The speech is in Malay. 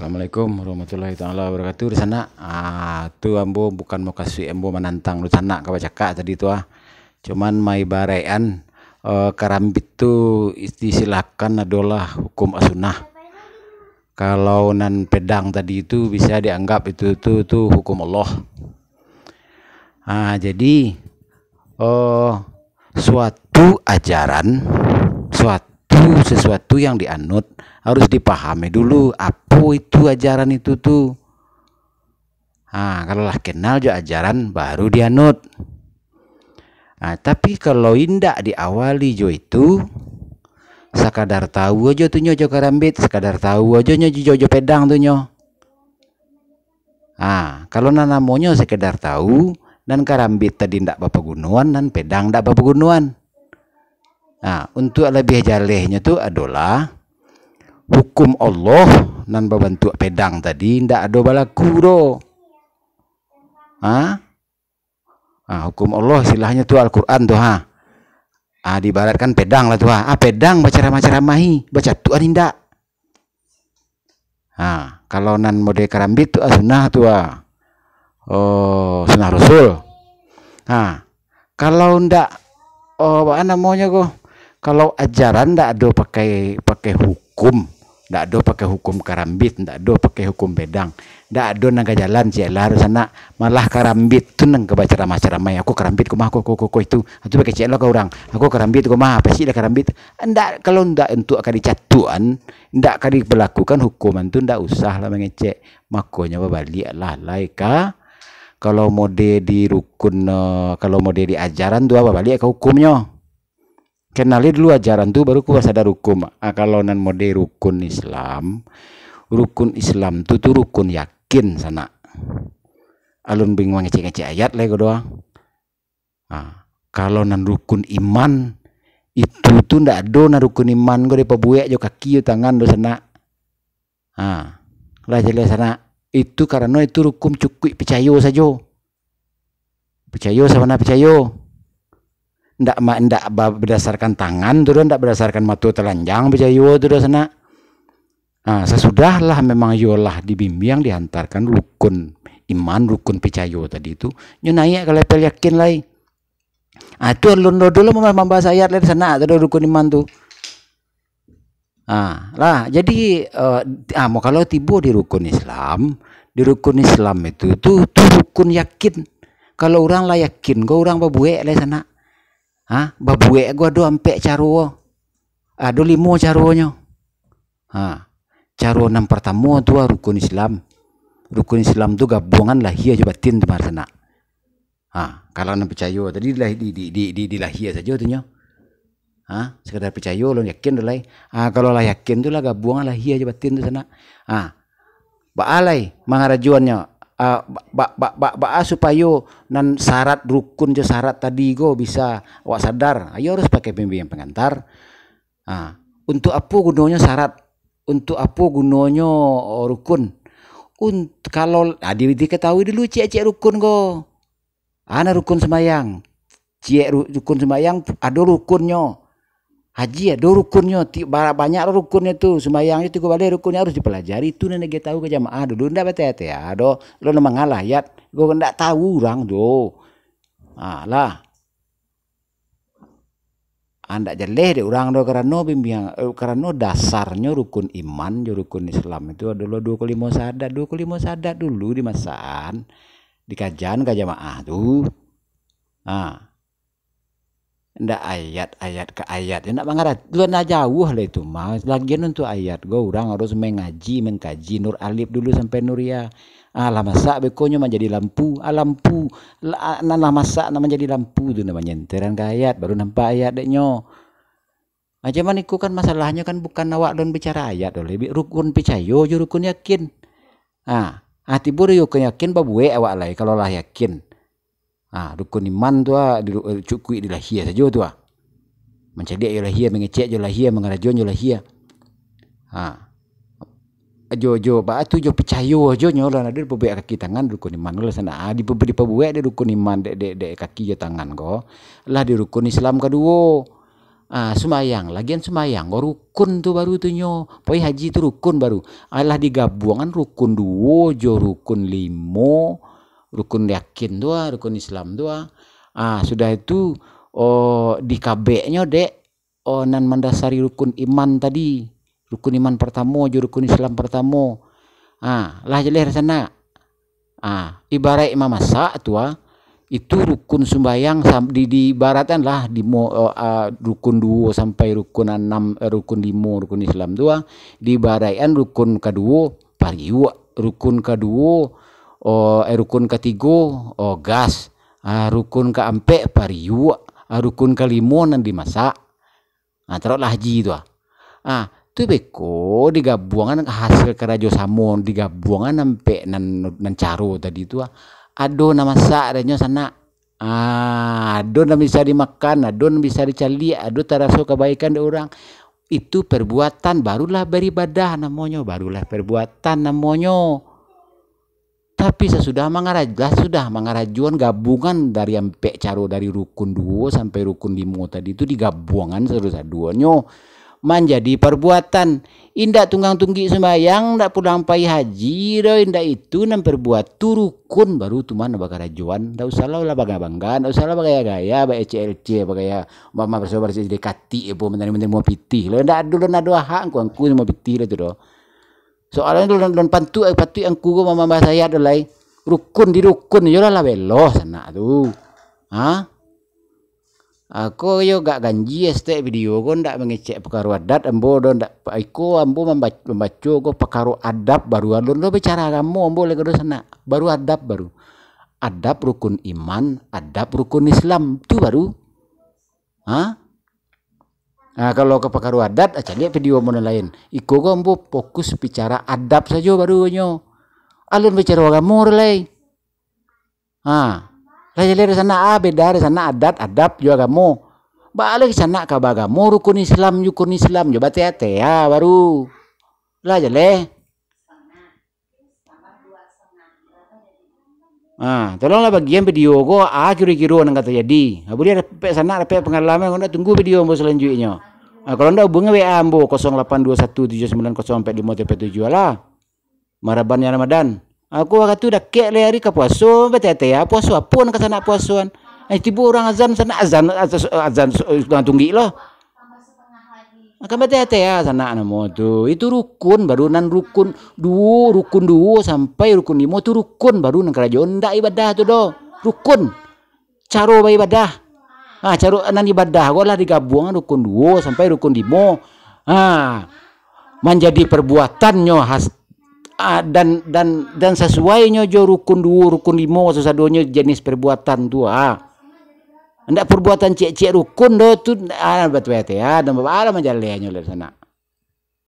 Assalamualaikum warahmatullahi taala wabarakatuh. Di sana tu ambo bukan mau kasih ambo menantang lu sana ka cakak tadi tu cuman mai barean karambit tu disilakan adalah hukum asunah. Kalau nan pedang tadi itu bisa dianggap itu hukum Allah. Jadi suatu ajaran, sesuatu yang dianut harus dipahami dulu apa itu ajaran itu tuh. Kalau lah kenal jo ajaran baru dianut. Tapi kalau indak diawali jo itu sekadar tahu aja tuh nyo jo karambit, sekadar tahu aja nyo jo pedang tuh nyo. Kalau nanamonyo sekedar tahu dan karambit tadi ndak bapa gunuan dan pedang ndak bapa gunuan. Untuk lebih jalehnya tuh adalah hukum Allah nan berbentuk pedang tadi ndak ada balaku do. Hukum Allah istilahnya tuh Al-Quran tuh dibaratkan pedang lah tuh pedang baca ramah-ramahi baca tuan indak. Kalau nan mode karambit tuh sunnah tuh sunnah Rasul. Kalau ndak apa namanya kalau ajaran ndak ada pakai hukum, ndak ada pakai hukum karambit, ndak ada pakai hukum pedang, ndak ada naga jalan cielah sana malah karambit tu nang kebaca ramai aku karambit kumah aku itu pakai cielah ke orang aku karambit kumah apa sih dah karambit ndak. Kalau ndak untuk akan dicatuan ndak akan diberlakukan hukuman tu ndak usah lah mengecek makonya balik lah laika. Kalau mode di rukun kalau mode di ajaran tu apa balik ke hukumnya. Kenali dulu ajaran tuh baru ku sadar hukum. Kalau nan mode rukun Islam tuh rukun yakin sana. Alun bingung ngecek ayat lagi doang. Kalau nan rukun iman itu tuh ndak ada na rukun iman go de pabuek jo kaki jo tangan do sana. Lah jelas sana itu karena itu rukun cukup percaya saja. Percaya sama percaya. Ndak berdasarkan tangan tu ndak berdasarkan mata telanjang percaya tu sana. Sesudahlah memang yolah dibimbing dihantarkan rukun iman rukun percaya tadi itu nyo naik ke level yakin lai. Itu dulu membahas ayat dari sana ada rukun iman tu. Lah jadi mau kalau tiba di rukun Islam itu tuh rukun yakin. Kalau orang lah yakin kau orang babuek lah sana. Babuek gua do ampe caro. Do 5 caronyo. Caro yang pertama tu rukun Islam. Rukun Islam tu gabungan lahir je batin tu sana. Kalau nak percaya tadi di lahir saja tu nyo. Sekadar percaya lo yakin tu lai. Kalau lah yakin tu lah gabungan lahir je batin tu sana. Baalai mangarajuannya. Supaya nan syarat rukun je syarat tadi bisa awak sadar ayo harus pakai bimbingan pengantar. Untuk apa gunanya syarat, untuk apa gunanya rukun. Kalau diketahui dulu cek rukun ana rukun semayang, cek rukun semayang ada rukunnya. Haji ada rukunnya, banyak rukunnya tu. Sembahyang itu balik rukunnya harus dipelajari. Itu nenek tahu ke jamaah dulu ndak bete ado lo mengalah ayat go ndak tahu orang tu. Lah anda jeleh deh orang do karena dasarnya rukun iman rukun Islam itu adalah 25 syahadat dulu di masaan di kajian ke jamaah tu. Ndak ayat ke ayat ndak banget lu nak jauh lah itu lagian untuk ayat orang harus mengkaji nur alif dulu sampai nur ya. Lah masak bekonya menjadi lampu lampu lah masak menjadi lampu tu namanya enteran ke ayat baru nampak ayat deknyo. Cuman itu kan masalahnya kan bukan awak don bicara ayat lebih rukun percaya jo rukun yakin. Tibur rukun yakin babuek awak lai kalau lah yakin. Rukun iman tu cukup di lahir saja tu mencedik jo lahir mengecek jo lahir mengarajuan jo lahir. Jo batu jo percaya jo nyolah ada pabuek kaki tangan rukun iman lah sana. Di pabuek ada rukun iman dek kaki jo tangan lah di rukun Islam kedua. Sumayang, lagian sumayang, rukun tuh baru tuh nyo. Poi haji itu rukun baru. Alah digabungan rukun duo, jo rukun limo, rukun yakin dua, rukun Islam dua. Sudah itu di KB-nya dek, nan mendasari rukun iman tadi. Rukun iman pertama, jo rukun Islam pertama. Lah jeler sana. Ibarat imam masak tua. Itu rukun sembahyang di baratan lah rukun 2 sampai rukun 6, rukun 5, rukun Islam 2 di baraian rukun kedua pariu, rukun kedua rukun ketiga gas, rukun keempat pariu, rukun kelima nan dimasak. Teruslah haji tu. Tu beko digabungan hasil kerajo samon digabungan sampai nan caro tadi tu ado na masak adanya sana. Ado na bisa dimakan, ado na bisa dicali, ado terasa kebaikan dari orang. Itu perbuatan, barulah beribadah namanya, barulah perbuatan namanya. Tapi sesudah mengarajuan gabungan dari ampe caro dari rukun 2 sampai rukun 5 tadi itu digabungan satu-satunya menjadi perbuatan. Indak tunggang tunggi sembayang, ndak pulang pai haji, indak itu nan perbuat tu rukun baru tu mana bakarajuan. Ndak usah lah bangga-bangga, ndak usah lah bagaya-gaya, CLC, bagaya mama bersabar jadi kati apa menteri mau pitih. Lo ndak ada hak angku mau pitih lah tu do. Soalnya don pantu angku mama saya adalah rukun di rukun yo lah belo sana tu. Aku yo gak ganji video ko ndak mengecek perkara adat ambo do ndak iko ambo membaca ko perkara adab baru alun lo bicara kamu ambo lagi do sana baru adab rukun iman, adab rukun Islam tu baru. Kalau ke perkara adat cari video mana lain iko ko ambo fokus bicara adab saja baru nyo alun bicara kamu lain. Saya lihat sana beda di sana adab juga kamu. Balik sana kabagamu rukun Islam coba hati ya baru. Lah jale. Tolonglah bagian video ko kira-kira nang kata jadi. Boleh dapat sana dapat pengalaman kau tunggu video ambo selanjutnya. Kalau ndak hubungi WA ambo 0821790453 lah. Marabannya Ramadan. Aku waktu tu dah kek le hari ke puasa, bete ya puasa pun ke sana puasuan. Tiba orang azan sana azan tunggi loh. Akan bete ya sana namo tu. Itu rukun baru nan rukun 2 sampai rukun 5 tu rukun baru nan kerajaan ndak ibadah tu do. Rukun. Caro ibadah. Caro nan ibadah ko lah digabungan rukun 2 sampai rukun 5. Menjadi perbuatannya dan sesuainya jo rukun 2 rukun 5 sesadonya jenis perbuatan tu ndak perbuatan cek rukun do tu batu ya dan bapak menjalanya dari sana.